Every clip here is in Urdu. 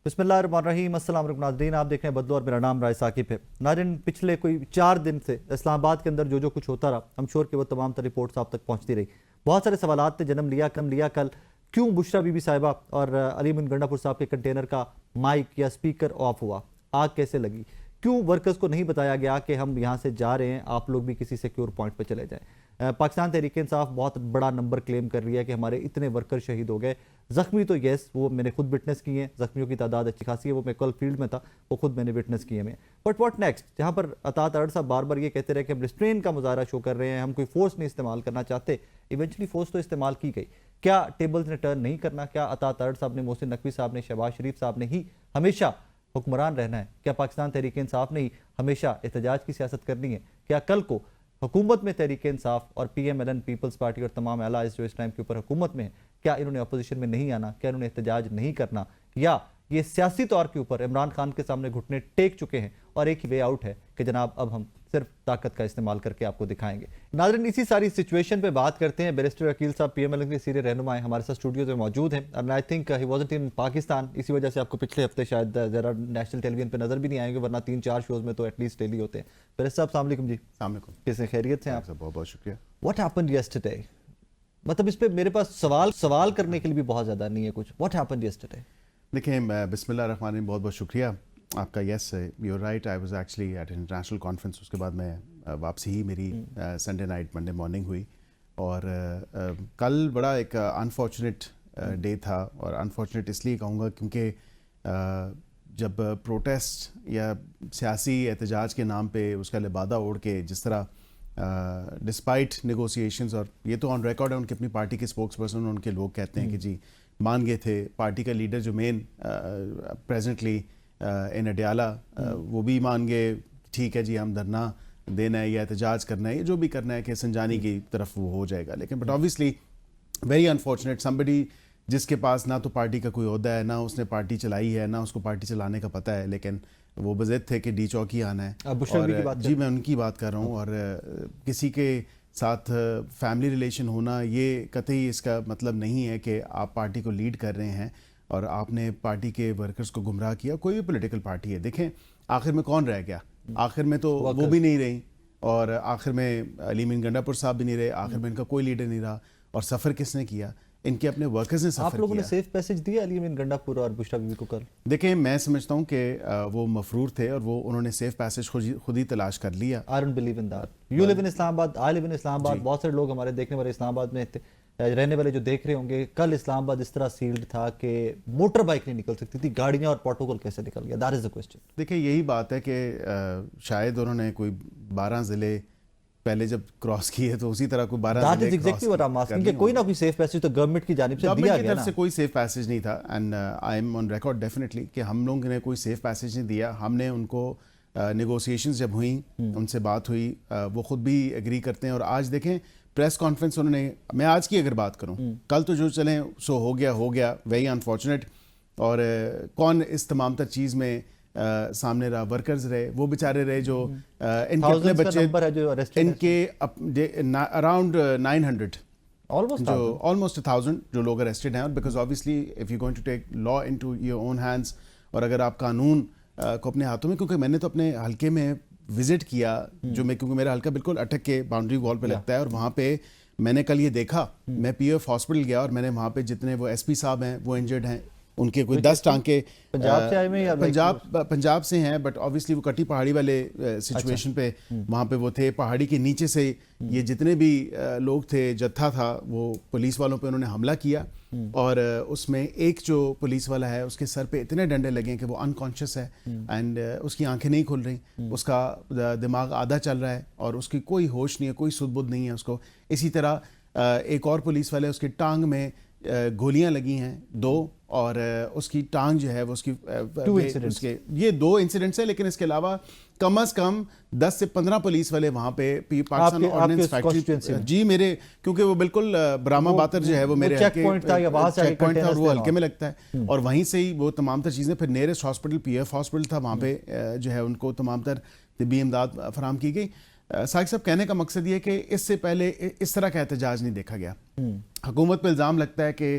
بسم اللہ الرحمن الرحیم، السلام علیکم ناظرین، آپ دیکھ رہے ہیں بدلو اور میرا نام رائے ثاقب ہے۔ ناظرین، پچھلے کوئی 4 دن سے اسلام آباد کے اندر جو کچھ ہوتا رہا، ہم شور کہ وہ تمام تر رپورٹس آپ تک پہنچتی رہی۔ بہت سارے سوالات نے جنم لیا کل کیوں بشرا بی بی صاحبہ اور علی امین گنڈا پور صاحب کے کنٹینر کا مائک یا سپیکر آف ہوا، آگ کیسے لگی، کیوں ورکرز کو نہیں بتایا گیا کہ ہم یہاں سے جا رہے ہیں، آپ لوگ بھی کسی سیکیور پوائنٹ پہ چلے جائیں۔ پاکستان تحریک انصاف بہت بڑا نمبر کلیم کر رہی ہے کہ ہمارے اتنے ورکر شہید ہو گئے، زخمی تو یس وہ میں نے خود وٹنس کی ہیں، زخمیوں کی تعداد اچھی خاصی ہے، وہ میں کل فیلڈ میں تھا، وہ خود میں نے وٹنس کیے ہیں۔ بٹ واٹ نیکسٹ، جہاں پر عطاط اڈ صاحب بار بار یہ کہتے رہے کہ ہم ریسٹرین کا مظاہرہ شو کر رہے ہیں، ہم کوئی فورس نہیں استعمال کرنا چاہتے، ایونچولی فورس تو استعمال کی گئی۔ کیا ٹیبلز نے ٹرن نہیں کرنا؟ کیا عطاط اڈ صاحب نے، محسن نقوی صاحب نے، شہباز شریف صاحب نے ہی ہمیشہ حکمران رہنا ہے؟ کیا پاکستان تحریک انصاف نے ہی ہمیشہ احتجاج کی سیاست کرنی ہے؟ کیا کل کو حکومت میں تحریک انصاف اور P M L N peoples party اور تمام الائز جو اس ٹائم کے اوپر حکومت میں ہیں، کیا انہوں نے اپوزیشن میں نہیں آنا؟ کیا انہوں نے احتجاج نہیں کرنا؟ یا یہ سیاسی طور کے اوپر عمران خان کے سامنے گھٹنے ٹیک چکے ہیں اور ایک ہی وے آؤٹ ہے کہ جناب اب ہم صرف طاقت کا استعمال کر کے آپ کو دکھائیں گے؟ ناظرین، اسی ساری سچویشن پہ بات کرتے ہیں۔ بیرسٹر عقیل صاحب پی ایم ایل این کے سینئر رہنما ہیں، ہمارے ساتھ اسٹوڈیوز میں موجود ہیں، اور آئی تھنک ہی وازنٹ ان پاکستان، اسی وجہ سے آپ کو پچھلے ہفتے شاید ذرا نیشنل ٹیلی ویژن پہ نظر بھی نہیں آئیں گے، ورنہ 3-4 شوز میں تو ایٹ لیسٹ ڈیلی ہوتے ہیں۔ بیرسٹر صاحب السلام علیکم۔ جی السلام علیکم، کیسے خیریت سے ہیں آپ؟ بہت بہت شکریہ۔ What happened yesterday? مطلب اس پہ میرے پاس سوال کرنے کے لیے بھی بہت زیادہ نہیں ہے کچھ۔ What happened yesterday? دیکھیں، بسم اللہ الرحمن الرحیم، بہت بہت شکریہ آپ کا۔ Yes you are right, I was actually at international conference, اس کے بعد میں واپسی ہی میری سنڈے نائٹ منڈے مارننگ ہوئی، اور کل بڑا ایک انفارچونیٹ ڈے تھا، اور انفارچونیٹ اس لیے کہوں گا کیونکہ جب پروٹیسٹ یا سیاسی احتجاج کے نام پہ اس کا لبادہ اوڑھ کے جس طرح ڈسپائٹ نیگوسیشنز، اور یہ تو آن ریکارڈ ہے، ان کی اپنی پارٹی کے اسپوکس پرسن ان کے لوگ کہتے ہیں کہ جی مان گئے تھے، پارٹی کا لیڈر جو مین پریزنٹلی ان اڈیالہ وہ بھی مان گئے، ٹھیک ہے جی ہم دھرنا دینا ہے یا احتجاج کرنا ہے، یہ جو بھی کرنا ہے کہ سنجانی کی طرف وہ ہو جائے گا۔ لیکن but obviously very unfortunate somebody جس کے پاس نہ تو پارٹی کا کوئی عہدہ ہے، نہ اس نے پارٹی چلائی ہے، نہ اس کو پارٹی چلانے کا پتہ ہے، لیکن وہ بضد تھے کہ ڈی چوکی آنا ہے۔ اور جی میں ان کی بات کر رہا ہوں، اور کسی کے ساتھ فیملی ریلیشن ہونا یہ قطعی اس کا مطلب نہیں ہے کہ آپ پارٹی کو لیڈ کر رہے ہیں اور آپ نے پارٹی کے ورکرز کو گمراہ کیا۔ کوئی بھی پولیٹیکل پارٹی ہے، دیکھیں آخر میں کون رہ گیا؟ آخر میں تو وہ بھی نہیں رہی، اور آخر میں علی امین گنڈا پور صاحب بھی نہیں رہے، آخر میں ان کا کوئی لیڈر نہیں رہا، اور سفر کس نے کیا؟ ان کے اپنے ورکرز نے سفر کیا۔ آپ لوگوں نے سیف پیسج دیا علی امین گنڈا پور اور بشرا بی بی کو کل؟ دیکھیں میں سمجھتا ہوں کہ وہ مفرور تھے، اور وہ انہوں نے سیف پیسج خود ہی تلاش کر لیا۔ I don't believe in that. You live in اسلام آباد، I live in اسلام آباد، بہت سارے لوگ ہمارے دیکھنے والے اسلام آباد میں رہنے والے جو دیکھ رہے ہوں گے، کل اسلام آباد اس طرح سیلڈ تھا کہ موٹر بائک نہیں نکل سکتی تھی، گاڑیاں اور پروٹوکول کیسے نکل گیا؟ That is the question. دیکھیں یہی بات ہے کہ شاید انہوں نے کوئی 12 ضلع پہلے جب کراس کیے تو اسی طرح کوئی 12 That is exactly what I'm asking, کہ کوئی نہ کوئی سیف پیسج تو گورنمنٹ کی جانب سے دیا گیا نا؟ سے کوئی سیف پیسج نہیں تھا، and I am on record definitely کہ ہم لوگوں نے کوئی سیف پیسج نہیں دیا۔ ہم نے ان کو نیگوسیشنز جب ہوئیں، ان سے بات ہوئی، وہ خود بھی ایگری کرتے ہیں، اور آج دیکھیں پریس کانفرنس انہوں نے، میں آج کی اگر بات کروں، کل تو جو چلیں سو ہو گیا ویری انفارچونیٹ، اور کون اس تمام تر چیز میں سامنے رہا؟ ورکرز رہے، وہ بیچارے رہے جو ان کے اپنے بچے، ان کے اراؤنڈ 900 جو آلموسٹ 1000 جو لوگ اریسٹڈ ہیں، اور because obviously if you going to take law into your own hands, اور اگر آپ قانون کو اپنے ہاتھوں میں، کیونکہ میں نے تو اپنے حلقے میں وزٹ کیا، جو میں کیونکہ میرا حلقہ بالکل اٹک کے باؤنڈری وال پہ لگتا ہے، اور وہاں پہ میں نے کل یہ دیکھا، میں پی ایف ہاسپٹل گیا، اور میں نے وہاں پہ جتنے وہ ایس پی صاحب ہیں وہ انجرڈ ہیں، ان کے کوئی 10 ٹانکے پنجاب سے ہیں، بٹ آبویسلی وہ کٹی پہاڑی والے سچویشن پہ وہاں پہ وہ تھے، پہاڑی کے نیچے سے یہ جتنے بھی لوگ تھے، جتھا تھا، وہ پولیس والوں پہ انہوں نے حملہ کیا، اور اس میں ایک جو پولیس والا ہے اس کے سر پہ اتنے ڈنڈے لگے کہ وہ انکانشیس ہے، اینڈ اس کی آنکھیں نہیں کھل رہی، اس کا دماغ آدھا چل رہا ہے، اور اس کی کوئی ہوش نہیں ہے، کوئی سدھ بدھ نہیں ہے اس کو۔ اسی طرح ایک اور پولیس والے، اس کی ٹانگ میں گولیاں لگی ہیں 2، اور اس کی ٹانگ جو ہے وہ اس کی یہ 2 انسیڈنٹس ہیں، لیکن اس کے علاوہ کم از کم 10 سے 15 پولیس والے وہاں پہ پاکستان آرڈننس فیکٹری، جی میرے، کیونکہ وہ بالکل براہما باتر جو ہے وہ میرے چیک پوائنٹ تھا، اور وہ حلقے میں لگتا ہے، اور وہیں سے ہی وہ تمام تر چیزیں، پھر nearest hospital P F hospital تھا، وہاں پہ جو ہے ان کو تمام تر طبی امداد فراہم کی گئی۔ سائق صاحب، کہنے کا مقصد یہ کہ اس سے پہلے اس طرح کا احتجاج نہیں دیکھا گیا۔ حکومت پہ الزام لگتا ہے کہ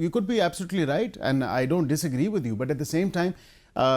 you could be absolutely right and I don't disagree with you, but at the same time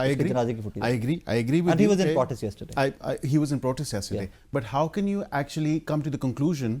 I agree with and you. He was in protest yesterday. He was in protest yesterday. Yeah. But how can you actually come to the conclusion,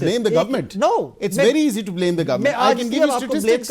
blame the government. No, it's very easy to blame the government. I can give you statistics.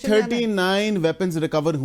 39 weapons recover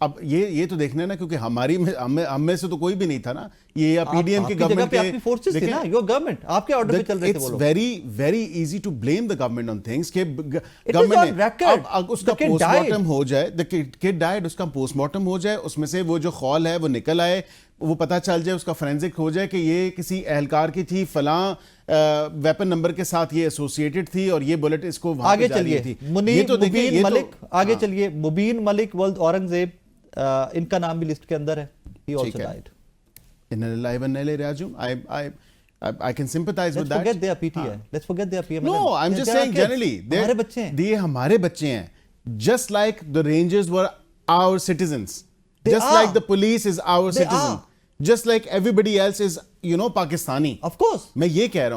اب یہ تو دیکھنا ہے نا, کیونکہ ہم میں سے تو کوئی بھی نہیں تھا نا, یہ یا پی ڈی ایم کی گورنمنٹ کے فورسز تھی نا, یور گورنمنٹ آپ کے آرڈر پہ چل رہے تھے وہ لوگ. Very easy to blame the government on things کہ گورنمنٹ اس کا پوسٹ مارٹم ہو جائے, دا کڈ ڈائڈ, اس کا پوسٹ مارٹم ہو جائے, اس میں سے وہ جو خول ہے وہ نکل آئے, وہ پتہ چل جائے, اس کا فورینزک ہو جائے کہ یہ کسی اہلکار کی تھی, فلاں ویپن نمبر کے ساتھ یہ ایسوسیٹڈ تھی اور یہ بلٹ اس کو وہاں پہ جا رہی تھی. مبین ملک, آگے چلیے, مبین ملک ولد اورنگزیب, ان کا نام بھی لسٹ کے اندر ہے. He also died. Inna lillahi wa inna ilayhi raji'un. I can sympathize with that. Let's forget their PTA. Let's forget their PMLN. No, I'm just saying generally. ہمارے بچے ہیں. یہ ہمارے بچے ہیں. Just like the Rangers were our citizens. Just like the police is our citizen. Just like everybody else is, Pakistani. Of course. میں یہ کہہ رہا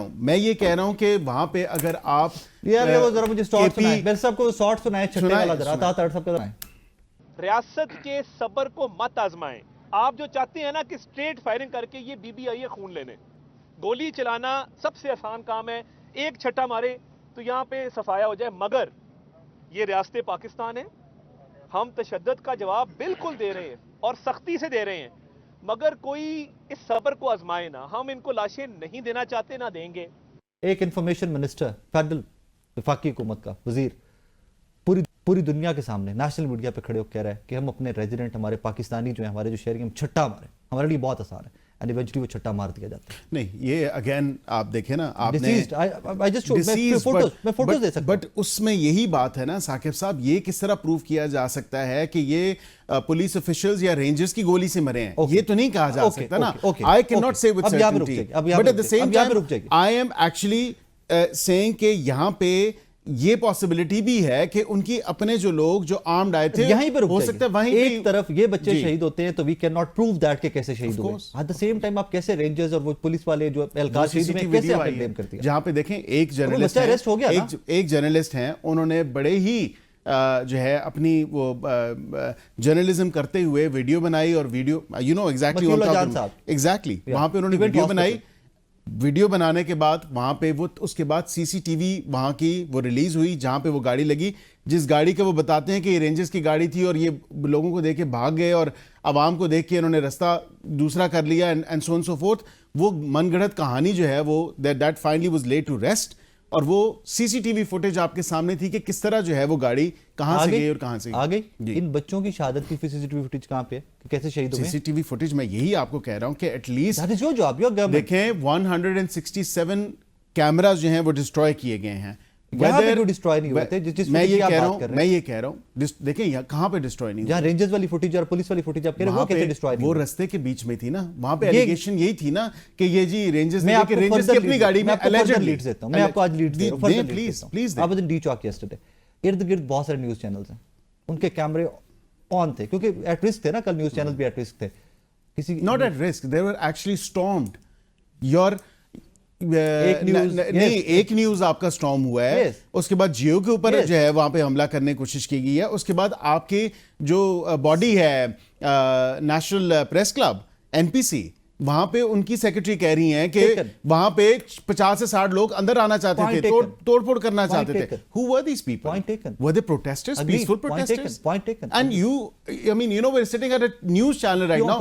ہوں کہ وہاں پہ اگر آپ یار وہ ذرا مجھے سٹارٹ سنائیں, بیل صاحب کو سٹارٹ سنائیں, چھٹے والا ذرا تا تڑ سب کا سنائیں. ریاست کے صبر کو مت آزمائیں. آپ جو چاہتے ہیں نا کہ اسٹریٹ فائرنگ کر کے یہ بی بی آئی خون لینے, گولی چلانا سب سے آسان کام ہے, ایک چھٹا مارے تو یہاں پہ صفایا ہو جائے. مگر یہ ریاست پاکستان ہے, ہم تشدد کا جواب بالکل دے رہے ہیں اور سختی سے دے رہے ہیں, مگر کوئی اس صبر کو آزمائے نہ. ہم ان کو لاشیں نہیں دینا چاہتے, نہ دیں گے. ایک انفارمیشن منسٹر فیڈرل وفاقی حکومت کا وزیر پوری دنیا کے سامنے نیشنل میڈیا پہ کھڑے ہو کہہ رہا ہے کہ ہم اپنے ریزیڈنٹ, ہمارے پاکستانی جو ہیں, ہمارے جو شہری, ہم چھٹا مارے, ہمارے لیے بہت آسان ہے, اینڈ ایونچولی وہ چھٹا مار دیا جاتا ہے. نہیں, یہ اگین آپ دیکھیں نا, آپ نے بٹ اس میں یہی بات ہے نا ثاقب صاحب, یہ کس طرح پروف کیا جا سکتا ہے کہ یہ پولیس آفیشلز یا رینجرز کی گولی سے مرے ہیں؟ یہ تو نہیں کہا جا سکتا نا. I cannot say with certainty, but at the same time I am actually saying کہ یہاں پہ یہ پاسبلٹی بھی ہے کہ ان کی اپنے جو لوگ جو آرمڈ آئے تھے, یہیں پر ہو سکتا ہے وہیں ایک طرف یہ بچے شہید ہوتے ہیں تو we can not prove that کہ کیسے شہید ہوئے. ایٹ دا سیم ٹائم آپ کیسے رینجرز اور وہ پولیس والے جو اہلکار شہید ہوئے کیسے آپ بلیم کرتی ہیں؟ جہاں پہ دیکھیں ایک جرنلسٹ ہیں, انہوں نے بڑے ہی جو ہے اپنی وہ جرنلزم کرتے ہوئے ویڈیو بنائی, اور ویڈیو ایگزیکٹلی وہاں پہ انہوں نے ویڈیو بنائی. ویڈیو بنانے کے بعد وہاں پہ وہ اس کے بعد سی سی ٹی وی وہاں کی وہ ریلیز ہوئی جہاں پہ وہ گاڑی لگی, جس گاڑی کا وہ بتاتے ہیں کہ یہ رینجرز کی گاڑی تھی, اور یہ لوگوں کو دیکھ کے بھاگ گئے اور عوام کو دیکھ کے انہوں نے رستہ دوسرا کر لیا and so and so forth. وہ من گھڑت کہانی جو ہے وہ that finally was led to rest, اور وہ سی سی ٹی وی فوٹیج آپ کے سامنے تھی کہ کس طرح جو ہے وہ گاڑی کہاں سے گئی اور کہاں سے آ گئی. ان بچوں کی شہادت کی سی سی ٹی وی فوٹیج کہاں پہ ہے, کیسے شہید ہوئے؟ سی سی ٹی وی فوٹیج میں یہی آپ کو کہہ رہا ہوں کہ at least that is your job, your government. دیکھیں 167 کیمراز جو ہیں وہ ڈسٹروائے کیے گئے ہیں. یہاں پہ کوئی ڈسٹروائے نہیں ہوتے جس میں یہ کہہ رہا ہوں دیکھیں یہاں کہاں پہ ڈسٹروائے نہیں, جہاں رینجرز والی فوٹیج اور پولیس والی فوٹیج آپ کہہ رہے ہیں وہ کیسے ڈسٹروائے نہیں؟ وہ رستے کے بیچ میں تھی نا, وہاں پہ ایلیگیشن یہی تھی نا کہ یہ جی رینجرز نے کہ رینجرز کی اپنی گاڑی میں اللیجڈلی لیڈز دیتا ہوں. میں آپ کو آج لیڈز دے رہا ہوں, پلیز. آپ ڈی چاک یسٹرڈے ارد گرد بہت سارے نیوز چینلز ہیں, ان کے کیمرے آن تھے کیونکہ ایٹ رسک تھے نا, کل نیوز چینل بھی ایٹ رسک تھے. کسی not at risk, they were actually stormed. یور نہیں, ایک نیوز آپ کا اسٹارم ہوا ہے, اس کے بعد جیو کے اوپر جو ہے وہاں پہ حملہ کرنے کی کوشش کی گئی ہے, اس کے بعد آپ کی جو باڈی ہے نیشنل پریس کلب NPC, وہاں پہ ان کی سیکرٹری کہہ رہی ہیں کہ وہاں پہ 50 سے 60 لوگ اندر آنا چاہتے تھے, توڑ پھوڑ کرنا چاہتے تھے. Who were these people? Were they protesters, peaceful protesters? And you, I mean, we're sitting at a news channel right now.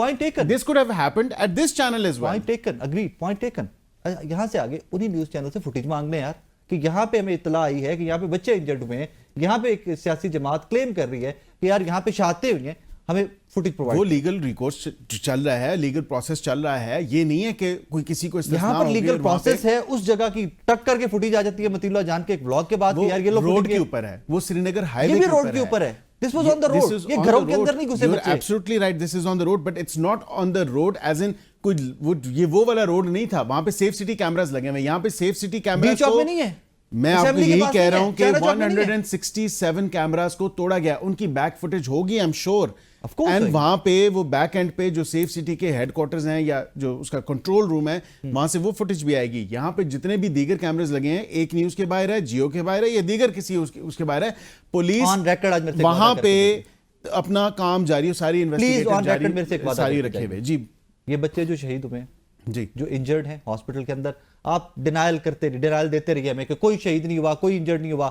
This could have happened at this channel as well. Point taken, agreed, point taken. یہاں سے آگے انہی نیوز چینل سے فوٹیج مانگ لیں یار, کہ یہاں پہ ہمیں اطلاع آئی ہے کہ یہاں پہ بچے انجرڈ ہوئے ہیں, یہاں پہ ایک سیاسی جماعت کلیم کر رہی ہے کہ یار یہاں پہ شہادتیں ہوئی ہیں, ہمیں فوٹیج پرووائڈ. وہ لیگل ریکورس چل رہا ہے, لیگل پروسیس چل رہا ہے, یہ نہیں ہے کہ کوئی کسی کو یہاں پر لیگل پروسیس ہے. اس جگہ کی ٹک کر کے فوٹیج آ جاتی ہے متیلا جان کے ایک بلاگ کے بعد, یار یہ لوگ روڈ کے اوپر ہے, وہ سری نگر ہائی وے کے روڈ کے اوپر ہے. This was on the road. یہ گھروں کے اندر نہیں گھسے بچے. You're absolutely right, this is on the road, but it's not on the road as in یہ وہ والا روڈ نہیں تھا, وہاں پہ سیف سٹی کیمراز لگے ہوئے. یہاں پہ سیف سٹی کیمراز چوک میں نہیں ہے, میں آپ کو یہی کہہ رہا ہوں کہ 167 کیمراز کو توڑا گیا. ان کی بیک فوٹیج ہوگی I'm sure, اینڈ وہاں پہ وہ بیک اینڈ پہ جو سیف سٹی کے ہیڈ کوارٹرز ہیں یا جو اس کا کنٹرول روم ہے, وہاں سے وہ فوٹیج بھی آئے گی. یہاں پہ جتنے بھی دیگر کیمراز لگے ہیں, ایک نیوز کے باہر ہے, جیو کے باہر ہے, یا دیگر کسی اس کے باہر ہے, پولیس وہاں پہ اپنا کام جاری, ساری انویسٹیگیشن ساری رکھے ہوئے. جی یہ بچے جو شہید ہوئے ہیں, جی جو انجرڈ ہیں ہاسپٹل کے اندر, آپ ڈینائل دیتے رہیے ہمیں کہ کوئی شہید نہیں ہوا, کوئی انجرڈ نہیں ہوا.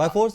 By force?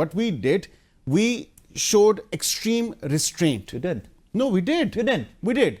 what we did, we showed extreme restraint. You didn't. No, we did. You didn't. We did.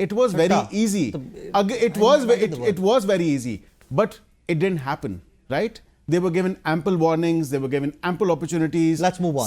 it was very easy. It was very easy, but it didn't happen, right? They were given ample warnings, they were given ample opportunities. Let's move on.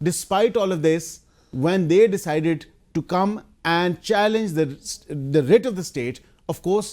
Despite all of this, when they decided to come and challenge the writ of the state, of course,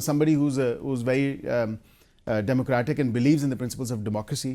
somebody who's very democratic and believes in the principles of democracy,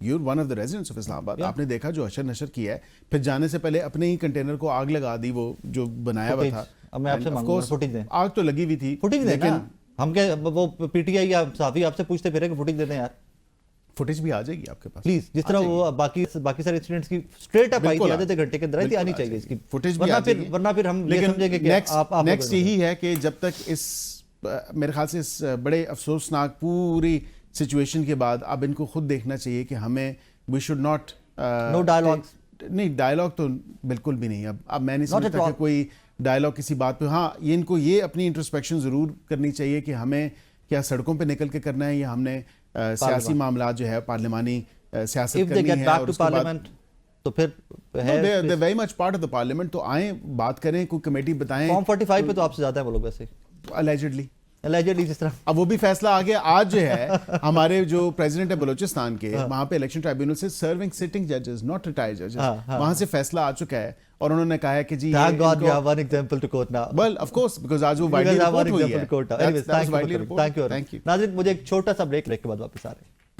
you're one of the residents of Islamabad. آپ نے دیکھا جو حشر نشر کیا ہے, پھر جانے سے پہلے اپنے ہی کنٹینر کو آگ لگا دی, وہ جو بنایا ہوا تھا. اب میں آپ سے مانگوں گا فوٹیج دیں, آگ تو لگی ہوئی تھی, فوٹیج دیں نا. ہم کیا وہ پی ٹی آئی یا صحافی آپ سے پوچھتے پھرے کہ فوٹیج دے دیں یار, فوٹیج بھی آ جائے گی آپ کے پاس پلیز. جس طرح وہ باقی سارے انسیڈنٹس کی اسٹریٹ اپ آئی تھی آدھے گھنٹے کے اندر آنی چاہیے اس کی فوٹیج بھی آ جائے گی. ورنہ پھر ہم یہ لیکن سمجھیں گے کہ آپ نیکسٹ یہی ہے کہ جب تک اس میرے خیال سے اس بڑے افسوسناک پوری سچویشن کے بعد اب ان کو خود دیکھنا چاہیے کہ ہمیں we should not no dialogues, نہیں ڈائلاگ تو بالکل بھی نہیں. اب میں نہیں سمجھتا کہ کوئی ڈائلاگ کسی بات پہ. ہاں یہ ان کو یہ اپنی انٹرسپیکشن ضرور کرنی چاہیے کہ ہمیں کیا سڑکوں پہ نکل کے کرنا ہے یا ہم نے سیاسی معاملات جو ہے پارلیمانی سیاست کرنی ہے. اور اس کے بعد تو پھر they're very much part of the parliament, تو آئیں بات کریں, کوئی کمیٹی بتائیں. فارم 45 پہ تو آپ سے زیادہ ہیں وہ لوگ ویسے allegedly جس طرح. اب وہ بھی فیصلہ آ گیا آج جو ہے ہمارے جو پریزیڈنٹ ہے بلوچستان کے, وہاں پہ الیکشن ٹرائبیونل سے سرونگ سٹنگ ججز ناٹ ریٹائرڈ ججز, وہاں سے فیصلہ آ چکا ہے اور انہوں نے کہا ہے کہ جی thank God we have one example to quote now. well of course because آج وہ وائڈلی رپورٹ ہوئی ہے. Thank you. ناظرین مجھے ایک چھوٹا سا بریک کے بعد واپس آ رہے ہیں.